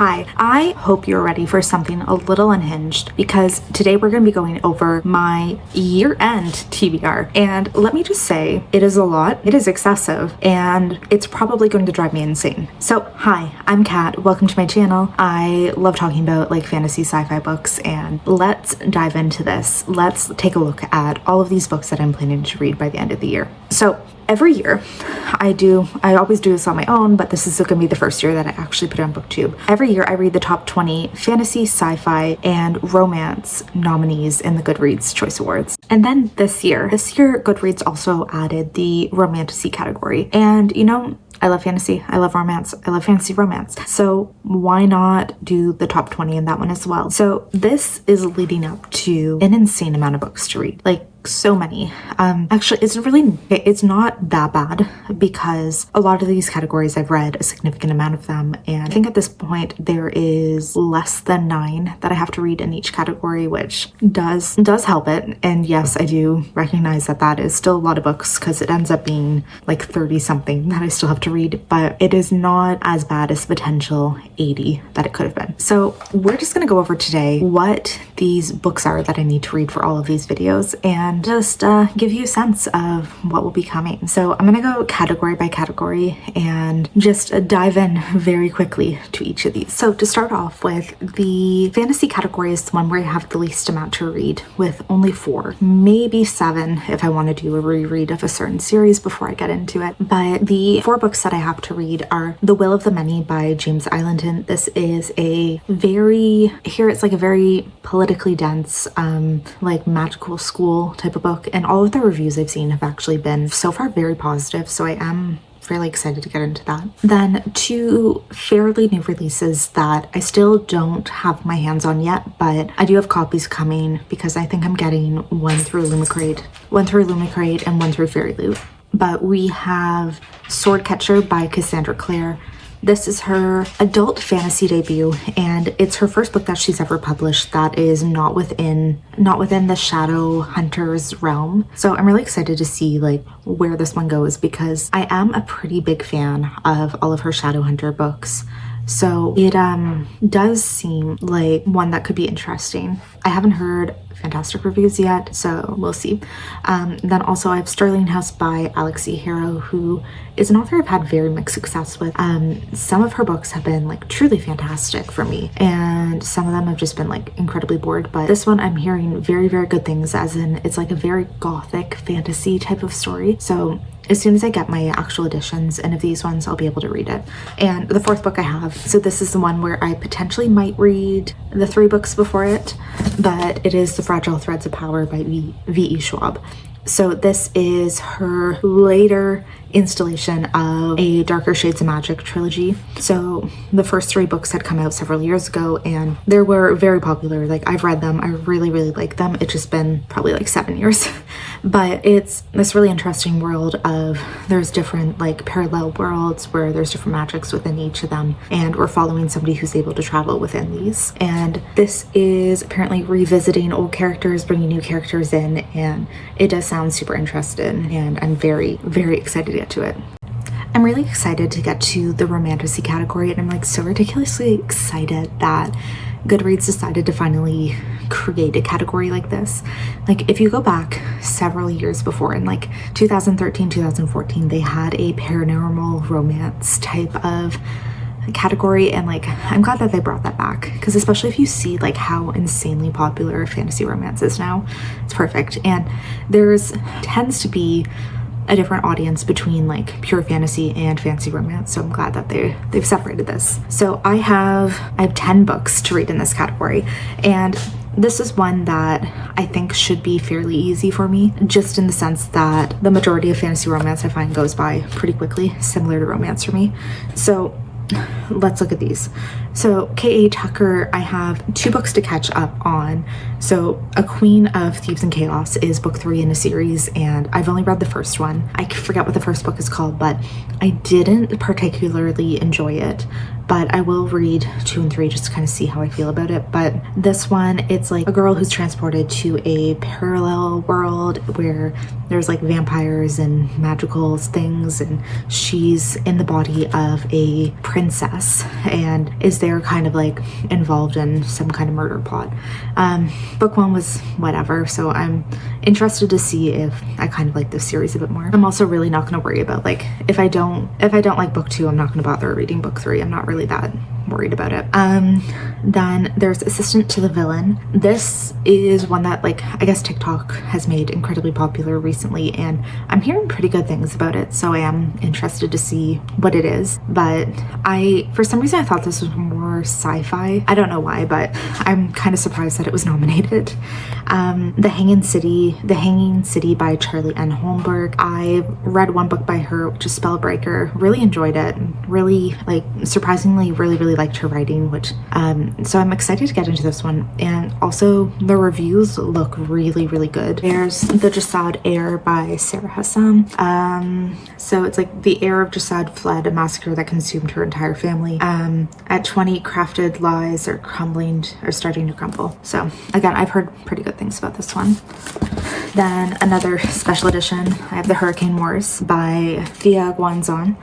Hi, I hope you're ready for something a little unhinged because today we're going to be going over my year-end TBR. And let me just say, it is a lot, it is excessive, and it's probably going to drive me insane. So hi, I'm Kat, welcome to my channel. I love talking about like fantasy sci-fi books, and let's dive into this. Let's take a look at all of these books that I'm planning to read by the end of the year. So every year, I always do this on my own, but this is going to be the first year that I actually put it on BookTube. Every year I read the top 20 fantasy, sci-fi, and romance nominees in the Goodreads Choice Awards. And then this year Goodreads also added the romantasy category. And you know, I love fantasy, I love romance, I love fantasy romance. So why not do the top 20 in that one as well? So this is leading up to an insane amount of books to read. Like, so many. Actually, it's not that bad because a lot of these categories I've read a significant amount of them, and I think at this point there is less than 9 that I have to read in each category, which does help it. And yes, I do recognize that that is still a lot of books because it ends up being like 30 something that I still have to read, but it is not as bad as the potential 80 that it could have been. So we're just gonna go over today what these books are that I need to read for all of these videos, and just give you a sense of what will be coming. So I'm gonna go category by category and just dive in very quickly to each of these. So to start off with, the fantasy category is the one where I have the least amount to read, with only 4, maybe 7 if I want to do a reread of a certain series before I get into it. But the 4 books that I have to read are The Will of the Many by James Islington. This is it's like a very politically dense, like magical school type of book, and all of the reviews I've seen have actually been so far very positive, so I am fairly excited to get into that. Then 2 fairly new releases that I still don't have my hands on yet, but I do have copies coming because I think I'm getting one through Lumicrate and one through Fairy Loot. But we have Swordcatcher by Cassandra Clare. This is her adult fantasy debut, and it's her first book that she's ever published that is not within the Shadow Hunters realm. So I'm really excited to see like where this one goes, because I am a pretty big fan of all of her Shadow Hunter books. So it does seem like one that could be interesting. I haven't heard fantastic reviews yet, so we'll see. Then also I have Sterling House by Alex E. Harrow, who is an author I've had very mixed success with. Some of her books have been like truly fantastic for me, and some of them have just been like incredibly bored, but this one I'm hearing very, very good things, as in it's like a very gothic fantasy type of story. So as soon as I get my actual editions and of these ones, I'll be able to read it. And the 4th book I have, so this is the one where I potentially might read the 3 books before it, but it is The Fragile Threads of Power by V.E. Schwab. So this is her later installation of a Darker Shades of Magic trilogy. So the first 3 books had come out several years ago, and they were very popular. Like, I've read them, I really, really like them. It's just been probably like 7 years. But it's this really interesting world of, there's different like parallel worlds where there's different magics within each of them, and we're following somebody who's able to travel within these. And this is apparently revisiting old characters, bringing new characters in, and it does sound super interesting, and I'm very, very excited to get to it. I'm really excited to get to the romantasy category, and I'm like so ridiculously excited that Goodreads decided to finally create a category like this. Like, if you go back several years before, in like 2013, 2014, they had a paranormal romance type of category, and like I'm glad that they brought that back, because especially if you see like how insanely popular fantasy romance is now, it's perfect. And there's tends to be a different audience between like pure fantasy and fantasy romance, so I'm glad that they've separated this. So I have 10 books to read in this category, and this is one that I think should be fairly easy for me, just in the sense that the majority of fantasy romance I find goes by pretty quickly, similar to romance for me. So let's look at these. So K.A. Tucker, I have 2 books to catch up on. So A Queen of Thieves and Chaos is book 3 in a series, and I've only read the first one. I forget what the first book is called, but I didn't particularly enjoy it. but I will read 2 and 3 just to kind of see how I feel about it. But this one, it's like a girl who's transported to a parallel world where there's like vampires and magical things, and she's in the body of a princess and is there kind of like involved in some kind of murder plot. Book 1 was whatever, so I'm interested to see if I kind of like this series a bit more. I'm also really not going to worry about like if I don't like book 2, I'm not going to bother reading book 3. I'm not really that worried about it. Then there's Assistant to the Villain. This is one that like I guess TikTok has made incredibly popular recently, and I'm hearing pretty good things about it, so I am interested to see what it is. But for some reason I thought this was more sci-fi. I don't know why, but I'm kind of surprised that it was nominated. The Hanging City by Charlie N. Holmberg. I read one book by her, which is Spellbreaker. Really enjoyed it. Really, like, surprisingly really liked her writing, which so I'm excited to get into this one. And also the reviews look really good. There's The Jasad Heir by Sarah Hassan. So it's like the heir of Jasad fled a massacre that consumed her entire family. At 20, crafted lies are starting to crumble. So again, I've heard pretty good things about this one. Then another special edition, I have The Hurricane Wars by Thea Guanzon.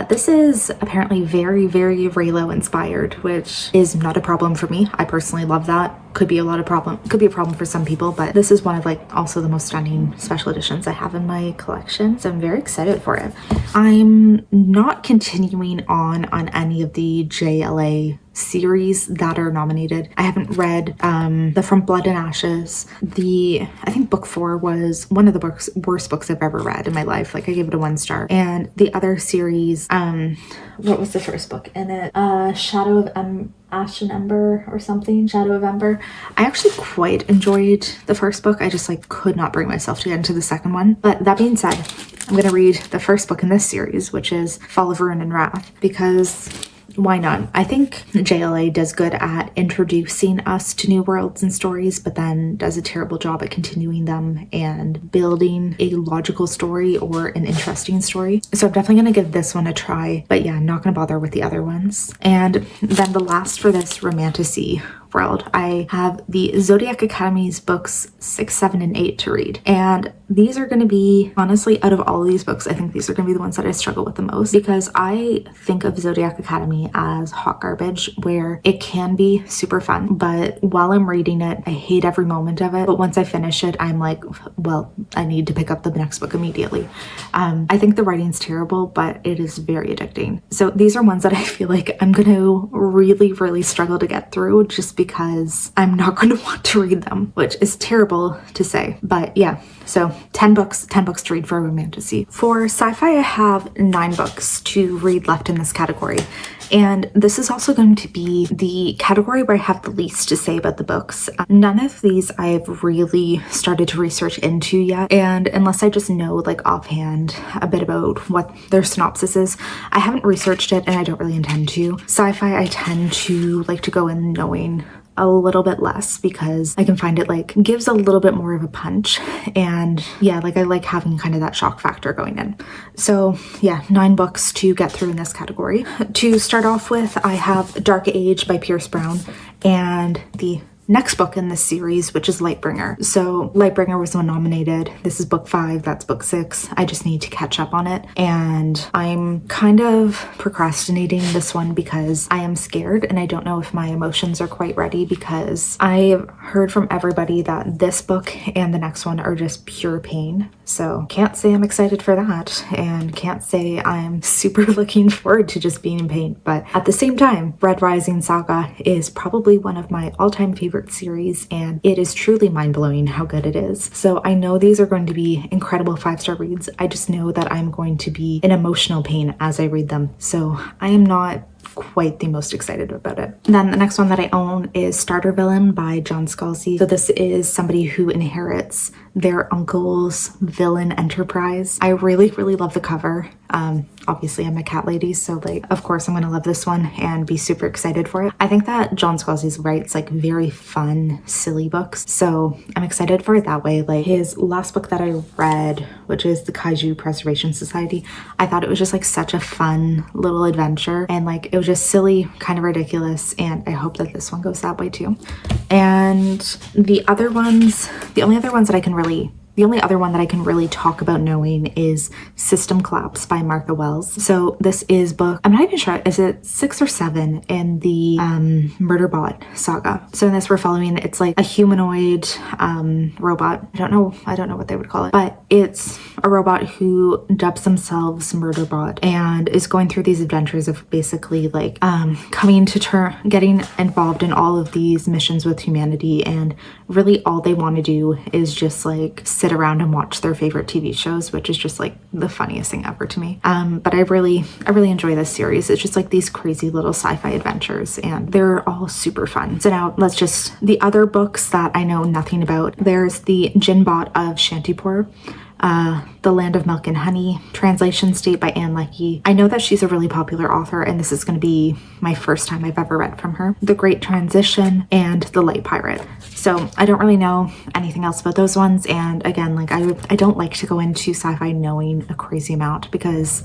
This is apparently very Raylo inspired, which is not a problem for me. I personally love that. Could be a problem for some people, but this is one of like also the most stunning special editions I have in my collection, so I'm very excited for it. I'm not continuing on any of the JLA series that are nominated. I haven't read the From Blood and Ashes. I think book 4 was one of the worst books I've ever read in my life. Like I gave it a 1 star. And the other series, what was the first book in it? Shadow of Ash and Ember or something, Shadow of Ember. I actually quite enjoyed the first book. I just like could not bring myself to get into the second one. But that being said, I'm going to read the first book in this series, which is Fall of Ruin and Wrath, because why not? I think JLA does good at introducing us to new worlds and stories, but then does a terrible job at continuing them and building a logical story or an interesting story. So I'm definitely going to give this one a try, but yeah, I'm not going to bother with the other ones. And then the last for this romantasy world, I have the Zodiac Academy's books 6, 7, and 8 to read. And these are going to be, honestly, out of all of these books, I think these are going to be the ones that I struggle with the most, because I think of Zodiac Academy as hot garbage, where it can be super fun, but while I'm reading it, I hate every moment of it. But once I finish it, I'm like, well, I need to pick up the next book immediately. I think the writing's terrible, but it is very addicting. So these are ones that I feel like I'm going to really struggle to get through, just because I'm not going to want to read them, which is terrible to say. But yeah, so 10 books to read for a romantasy. For sci-fi, I have 9 books to read left in this category. And this is also going to be the category where I have the least to say about the books. None of these I've really started to research into yet. And unless I just know like offhand a bit about what their synopsis is, I haven't researched it and I don't really intend to. Sci-fi, I tend to like to go in knowing a little bit less, because I can find it like gives a little bit more of a punch, and yeah, like I like having kind of that shock factor going in. So yeah, 9 books to get through in this category. To start off with, I have Dark Age by Pierce Brown, and the next book in this series, which is Lightbringer. So Lightbringer was the one nominated. This is book 5, that's book 6. I just need to catch up on it. And I'm kind of procrastinating this one because I am scared and I don't know if my emotions are quite ready, because I've heard from everybody that this book and the next one are just pure pain. So can't say I'm excited for that, and can't say I'm super looking forward to just being in pain. But at the same time, Red Rising Saga is probably one of my all-time favorite series, and it is truly mind-blowing how good it is. So I know these are going to be incredible 5-star reads. I just know that I'm going to be in emotional pain as I read them. So I am not quite the most excited about it. Then the next one that I own is Starter Villain by John Scalzi. So this is somebody who inherits their uncle's villain enterprise. I really love the cover. obviously I'm a cat lady, so like of course I'm gonna love this one and be super excited for it. I think that John Scalzi writes like very fun, silly books, so I'm excited for it that way. Like his last book that I read, which is the Kaiju Preservation Society, I thought it was just like such a fun little adventure, and like it was just silly, kind of ridiculous, and I hope that this one goes that way too. And the only other one that I can really talk about knowing is System Collapse by Martha Wells. So this is book, I'm not even sure, is it 6 or 7 in the Murderbot saga? So in this we're following, it's like a humanoid robot. I don't know what they would call it, but it's a robot who dubs themselves Murderbot and is going through these adventures of basically like getting involved in all of these missions with humanity, and really all they want to do is just like sit around and watch their favorite TV shows, which is just like the funniest thing ever to me. But I really enjoy this series. It's just like these crazy little sci-fi adventures, and they're all super fun. So now the other books that I know nothing about. There's the Jinbot of Shantipur, The Land of Milk and Honey, translation state by Anne Leckie. I know that she's a really popular author, and this is going to be my first time I've ever read from her. The Great Transition and The Light Pirate. So I don't really know anything else about those ones, and again, like I don't like to go into sci-fi knowing a crazy amount, because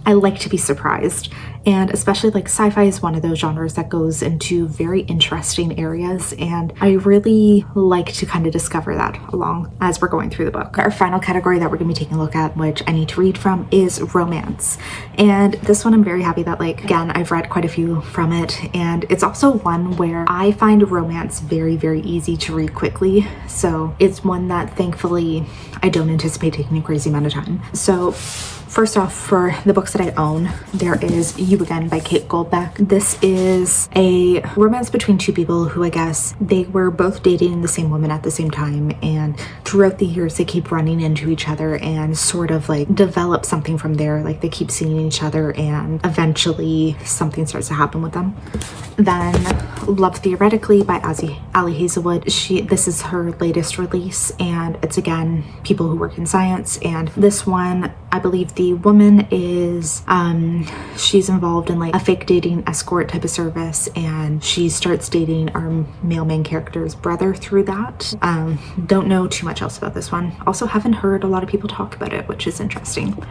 I like to be surprised, and especially like sci-fi is one of those genres that goes into very interesting areas, and I really like to kind of discover that along as we're going through the book. Our final category that we're going to be taking a look at, which I need to read from, is romance. And this one I'm very happy that, like, again, I've read quite a few from it, and it's also one where I find romance very, very easy to read quickly. So it's one that thankfully I don't anticipate taking a crazy amount of time. So first off, for the books that I own, there is You Again by Kate Goldbeck. This is a romance between two people who, I guess, they were both dating the same woman at the same time, and throughout the years they keep running into each other and sort of like develop something from there. Like they keep seeing each other, and eventually something starts to happen with them. Then Love Theoretically by Ali Hazelwood. This is her latest release, and it's again people who work in science, and this one, I believe the woman is she's involved in like a fake dating escort type of service, and she starts dating our male main character's brother through that. Don't know too much else about this one. Also haven't heard a lot of people talk about it, which is interesting.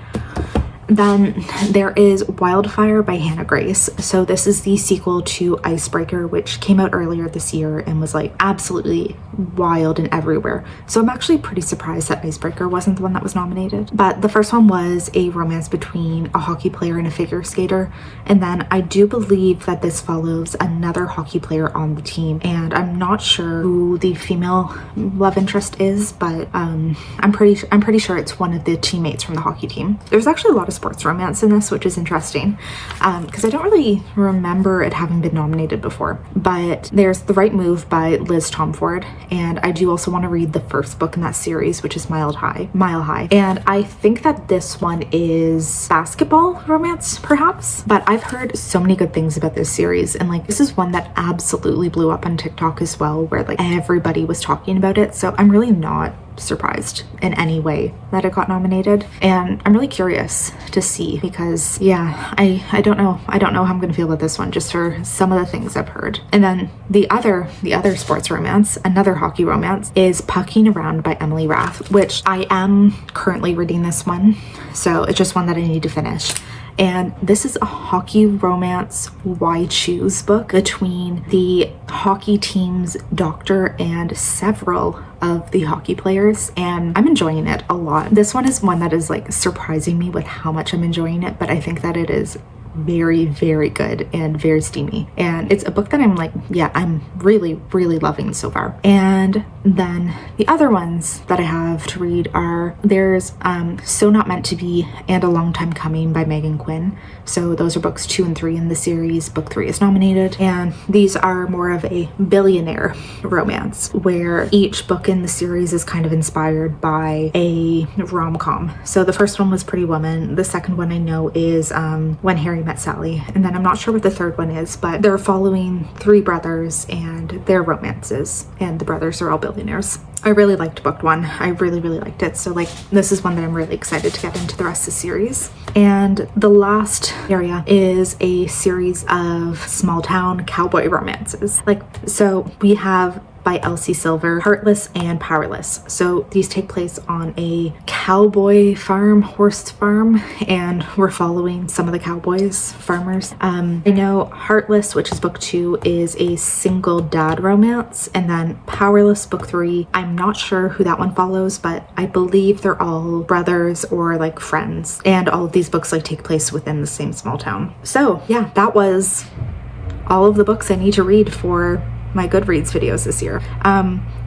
Then there is Wildfire by Hannah Grace. So this is the sequel to Icebreaker, which came out earlier this year and was like absolutely wild and everywhere. So I'm actually pretty surprised that Icebreaker wasn't the one that was nominated. But the first one was a romance between a hockey player and a figure skater. And then I do believe that this follows another hockey player on the team. And I'm not sure who the female love interest is, but I'm pretty sure it's one of the teammates from the hockey team. There's actually a lot of sports romance in this, which is interesting, because I don't really remember it having been nominated before. But there's The Right Move by Liz Tomford, and I do also want to read the first book in that series, which is Mile High. And I think that this one is basketball romance, perhaps, but I've heard so many good things about this series, and like this is one that absolutely blew up on TikTok as well, where like everybody was talking about it. So I'm really not surprised in any way that it got nominated, and I'm really curious to see, because yeah, I don't know how I'm gonna feel about this one just for some of the things I've heard. And then the other sports romance, another hockey romance, is Pucking Around by Emily Rath, which I am currently reading this one, so it's just one that I need to finish. And this is a hockey romance why choose book between the hockey team's doctor and several of the hockey players, and I'm enjoying it a lot. This one is one that is like surprising me with how much I'm enjoying it, but I think that it is very, very good and very steamy, and it's a book that I'm like, yeah, I'm really loving so far. And then the other ones that I have to read are, there's So Not Meant to Be and A Long Time Coming by Megan Quinn. So those are books 2 and 3 in the series. Book 3 is nominated, and these are more of a billionaire romance where each book in the series is kind of inspired by a rom-com. So the first one was Pretty Woman. The second one I know is When Harry Met Sally, and then I'm not sure what the third one is, but they're following 3 brothers and their romances, and the brothers are all billionaires. I really liked book 1. I really liked it. So like this is one that I'm really excited to get into the rest of the series. And the last area is a series of small town cowboy romances. Like, so we have by Elsie Silver, Heartless and Powerless. So these take place on a cowboy farm, horse farm, and we're following some of the cowboys, farmers. I know Heartless, which is book 2, is a single dad romance, and then Powerless, book 3, I'm not sure who that one follows, but I believe they're all brothers or like friends, and all of these books like take place within the same small town. So yeah, that was all of the books I need to read for my Goodreads videos this year.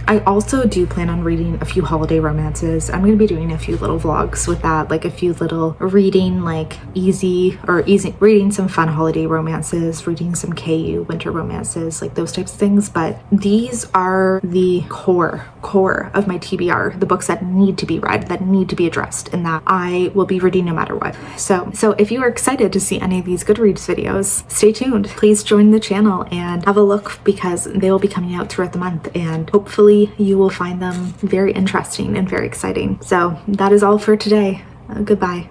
I also do plan on reading a few holiday romances. I'm going to be doing a few little vlogs with that, like a few little reading, like reading some fun holiday romances, reading some KU winter romances, like those types of things. But these are the core of my TBR, the books that need to be read, that need to be addressed, and that I will be reading no matter what. So if you are excited to see any of these Goodreads videos, stay tuned. Please join the channel and have a look, because they will be coming out throughout the month, and hopefully you will find them very interesting and very exciting. So that is all for today. Goodbye.